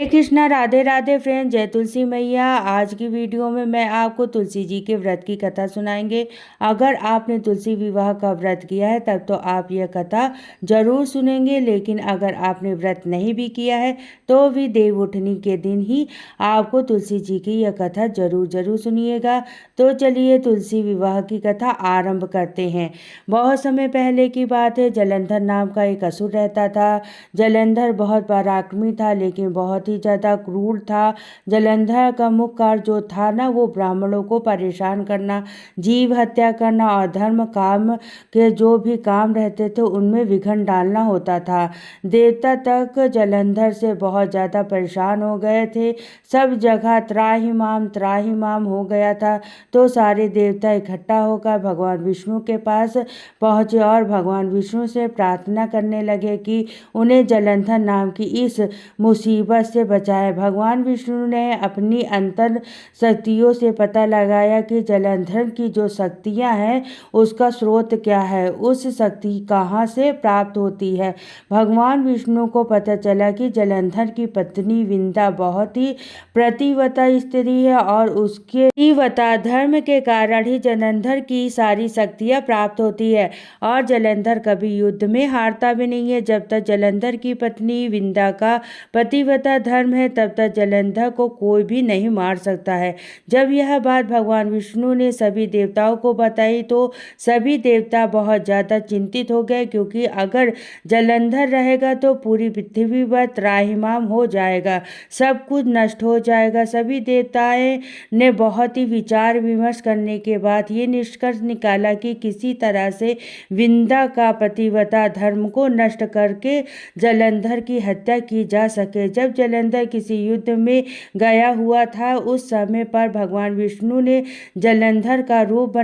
हरे Krishna, Radhe Radhe friend, जय तुलसी मैया। आज की वीडियो में मैं आपको तुलसी जी के व्रत की कथा सुनाएंगे। अगर आपने तुलसी विवाह का व्रत किया है तब तो आप यह कथा जरूर सुनेंगे, लेकिन अगर आपने व्रत नहीं भी किया है तो भी देव उठनी के दिन ही आपको तुलसी जी की यह कथा जरूर जरूर सुनिएगा। तो चलिए तुलसी विवाह की कथा आरंभ करते हैं। बहुत समय पहले की बात है। जलंधर नाम का एक असुर रहता था। जलंधर बहुत पराक्रमी था, लेकिन बहुत ही ज़्यादा क्रूर था। जलंधर का मुख्य कार्य जो था ना, वो ब्राह्मणों को परेशान करना, जीव हत्या करना और धर्म काम के जो भी काम रहते थे उनमें विघ्न डालना होता था। देवता तक जलंधर से बहुत ज़्यादा परेशान हो गए थे। सब जगह त्राहिमाम हो गया था। तो सारे देवता इकट्ठा होकर भगवान विष्णु के पास पहुँचे और भगवान विष्णु से प्रार्थना करने लगे कि उन्हें जलंधर नाम की इस मुसीबत से बचाए। भगवान विष्णु ने अपनी अंतर शक्तियों से पता लगाया कि जलंधर की जो शक्तियां हैं उसका स्रोत क्या है, उस शक्ति कहाँ से प्राप्त होती है। भगवान विष्णु को पता चला कि जलंधर की पत्नी विंदा बहुत ही प्रतिव्रता स्त्री है और उसके प्रतिव्रता धर्म के कारण ही जलंधर की सारी शक्तियां प्राप्त होती है और जलंधर कभी युद्ध में हारता भी नहीं है। जब तक जलंधर की पत्नी विंदा का पतिव्रता धर्म है तब तक जलंधर को कोई भी नहीं मार सकता है। जब यह बात भगवान विष्णु ने सभी देवताओं को बताई तो सभी देवता बहुत ज़्यादा चिंतित हो गए, क्योंकि अगर जलंधर रहेगा तो पूरी पृथ्वी पर त्राहिमाम हो जाएगा, सब कुछ नष्ट हो जाएगा। सभी देवताएं ने बहुत ही विचार विमर्श करने के बाद ये निष्कर्ष निकाला कि किसी तरह से विंदा का पतिव्रता धर्म को नष्ट करके जलंधर की हत्या की जा सके। जब जलंधर किसी युद्ध में गया हुआ था उस समय पर भगवान विष्णु ने जलंधर का रूप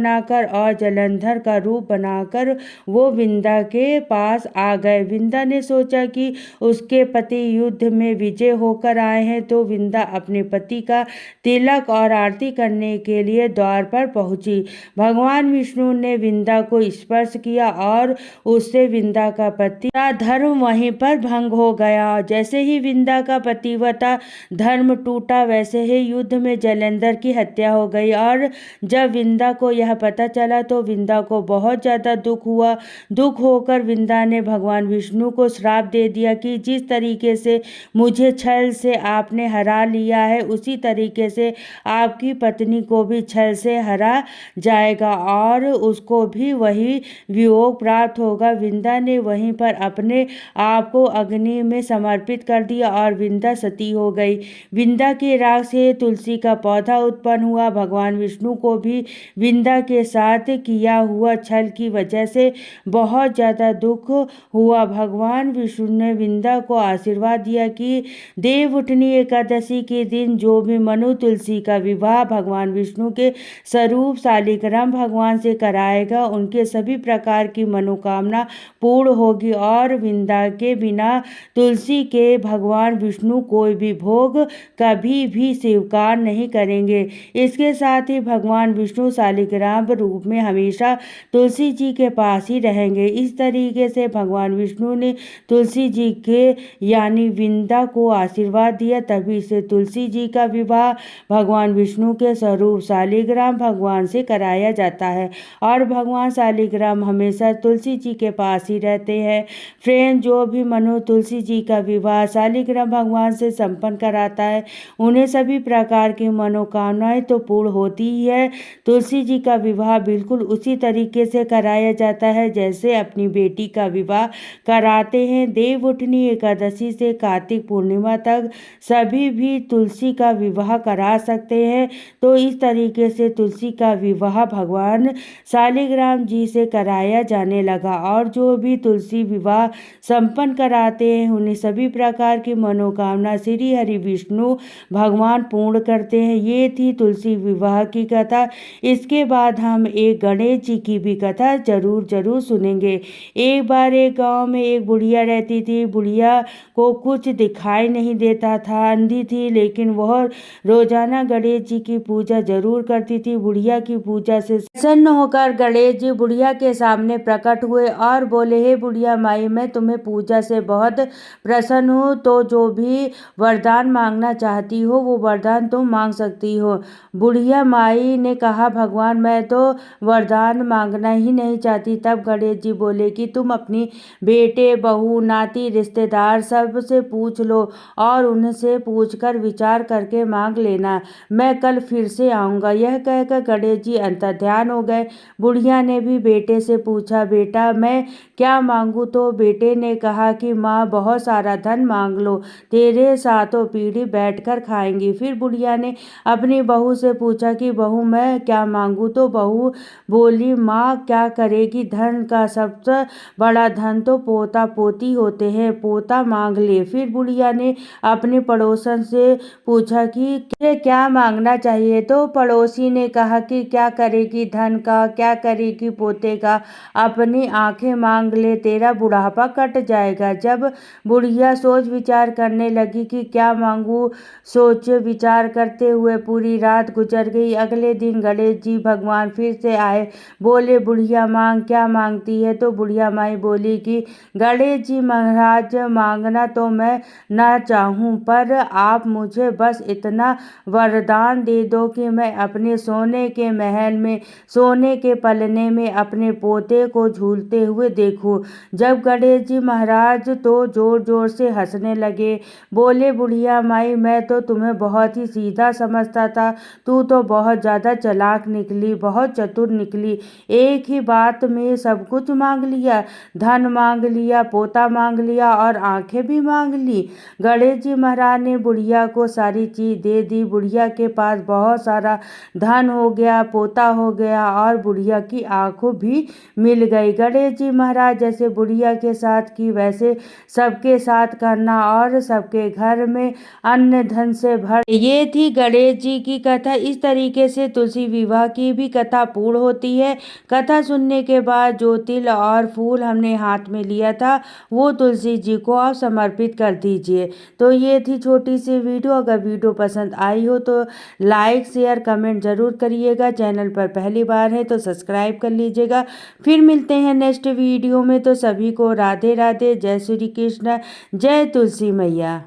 बनाकर वो विंदा के पास आ गए। विंदा ने सोचा कि उसके पति युद्ध में विजय होकर आए हैं, तो विंदा अपने पति का तिलक और आरती करने के लिए द्वार पर पहुंची। भगवान विष्णु ने विंदा को स्पर्श किया और उससे विंदा का पतिव्रता धर्म वहीं पर भंग हो गया। जैसे ही विंदा का पतिव्रता धर्म टूटा, वैसे ही युद्ध में जलंधर की हत्या हो गई। और जब विंदा को यह पता चला तो विंदा को बहुत ज़्यादा दुख हुआ। दुख होकर विंदा ने भगवान विष्णु को श्राप दे दिया कि जिस तरीके से मुझे छल से आपने हरा लिया है, उसी तरीके से आपकी पत्नी को भी छल से हरा जाएगा और उसको भी वही वियोग प्राप्त होगा। विंदा ने वहीं पर अपने आप को अग्नि में समर्पित कर दिया और विंदा सती हो गई। विंदा के राग से तुलसी का पौधा उत्पन्न हुआ। भगवान विष्णु को भी विंदा के साथ किया हुआ छल की वजह से बहुत ज़्यादा दुख हुआ। भगवान विष्णु ने विंदा को आशीर्वाद दिया कि देव उठनी एकादशी के दिन जो भी मनु तुलसी का विवाह भगवान विष्णु के स्वरूप शालिग्राम भगवान से कराएगा, उनके सभी प्रकार की मनोकामना पूर्ण होगी और विंदा के बिना तुलसी के भगवान विष्णु कोई भी भोग कभी भी स्वीकार नहीं करेंगे। इसके साथ ही भगवान विष्णु शालिग्राम रूप में हमेशा तुलसी जी के पास ही रहेंगे। इस तरीके से भगवान विष्णु ने तुलसी जी के यानी विंदा को आशीर्वाद दिया। तभी से तुलसी जी का विवाह भगवान विष्णु के स्वरूप शालिग्राम भगवान से कराया जाता है और भगवान शालिग्राम हमेशा तुलसी जी के पास ही रहते हैं। फ्रेंड, जो भी मनु तुलसी जी का विवाह शालिग्राम भगवान से संपन्न कराता है, उन्हें सभी प्रकार की मनोकामनाएं तो पूर्ण होती ही है। तुलसी जी का विवाह बिल्कुल उसी तरीके से कराया जाता है जैसे अपनी बेटी का विवाह कराते हैं। देव उठनी एकादशी से कार्तिक पूर्णिमा तक सभी भी तुलसी का विवाह करा सकते हैं। तो इस तरीके से तुलसी का विवाह भगवान शालिग्राम जी से कराया जाने लगा और जो भी तुलसी विवाह संपन्न कराते हैं उन्हें सभी प्रकार की मनोकामना श्री हरि विष्णु भगवान पूर्ण करते हैं। ये थी तुलसी विवाह की कथा। इसके बाद हम एक गणेश जी की भी कथा जरूर जरूर सुनेंगे। एक बार एक गांव में एक बुढ़िया रहती थी। बुढ़िया को कुछ दिखाई नहीं देता था, अंधी थी, लेकिन वह रोजाना गणेश जी की पूजा जरूर करती थी। बुढ़िया की पूजा से प्रसन्न होकर गणेश जी बुढ़िया के सामने प्रकट हुए और बोले, हे बुढ़िया माई, मैं तुम्हें पूजा से बहुत प्रसन्न हूँ, तो जो भी कोई वरदान मांगना चाहती हो वो वरदान तुम मांग सकती हो। बुढ़िया माई ने कहा, भगवान मैं तो वरदान मांगना ही नहीं चाहती। तब गणेश जी बोले कि तुम अपनी बेटे, बहू, नाती, रिश्तेदार सब से पूछ लो और उनसे पूछकर विचार करके मांग लेना। मैं कल फिर से आऊँगा। यह कहकर गणेश जी अंतर्ध्यान हो गए। बुढ़िया ने भी बेटे से पूछा, बेटा मैं क्या मांगूं? तो बेटे ने कहा कि माँ बहुत सारा धन मांग लो, तेरे सातों पीढ़ी बैठकर खाएंगी। फिर बुढ़िया ने अपनी बहू से पूछा कि बहू मैं क्या मांगूं? तो बहू बोली, माँ क्या करेगी? धन का सबसे बड़ा धन तो पोता पोती होते हैं, पोता मांग ले। फिर बुढ़िया ने अपने पड़ोसन से पूछा कि क्या मांगना चाहिए? तो पड़ोसी ने कहा कि क्या करेगी धन का, क्या करेगी पोते का, अपनी आंखें मांग ले, तेरा बुढ़ापा कट जाएगा। जब बुढ़िया सोच विचार करने लगी कि क्या मांगू, सोच विचार करते हुए पूरी रात गुजर गई। अगले दिन गणेश जी भगवान फिर से आए। बोले, बुढ़िया मांग, क्या मांगती है? तो बुढ़िया माई बोली कि गणेश जी महाराज, मांगना तो मैं ना चाहूं, पर आप मुझे बस इतना वरदान दे दो कि मैं अपने सोने के महल में, सोने के पलने में अपने पोते को झूलते हुए देखूं। जब गणेश जी महाराज तो जोर जोर से हंसने लगे। बोले, बुढ़िया माई मैं तो तुम्हें बहुत ही सीधा समझता था, तू तो बहुत ज़्यादा चालाक निकली, बहुत चतुर निकली। एक ही बात में सब कुछ मांग लिया, धन मांग लिया, पोता मांग लिया और आंखें भी मांग ली। गणेश जी महाराज ने बुढ़िया को सारी चीज दे दी। बुढ़िया के पास बहुत सारा धन हो गया, पोता हो गया और बुढ़िया की आंखों भी मिल गई। गणेश जी महाराज जैसे बुढ़िया के साथ की वैसे सबके साथ करना और सबके घर में अन्न धन से भर। ये थी गणेश जी की कथा। इस तरीके से तुलसी विवाह की भी कथा पूर्ण होती है। कथा सुनने के बाद जो तिल और फूल हमने हाथ में लिया था वो तुलसी जी को आप समर्पित कर दीजिए। तो ये थी छोटी सी वीडियो। अगर वीडियो पसंद आई हो तो लाइक शेयर कमेंट जरूर करिएगा। चैनल पर पहली बार है तो सब्सक्राइब कर लीजिएगा। फिर मिलते हैं नेक्स्ट वीडियो में। तो सभी को राधे राधे, जय श्री कृष्ण, जय तुलसी मैया।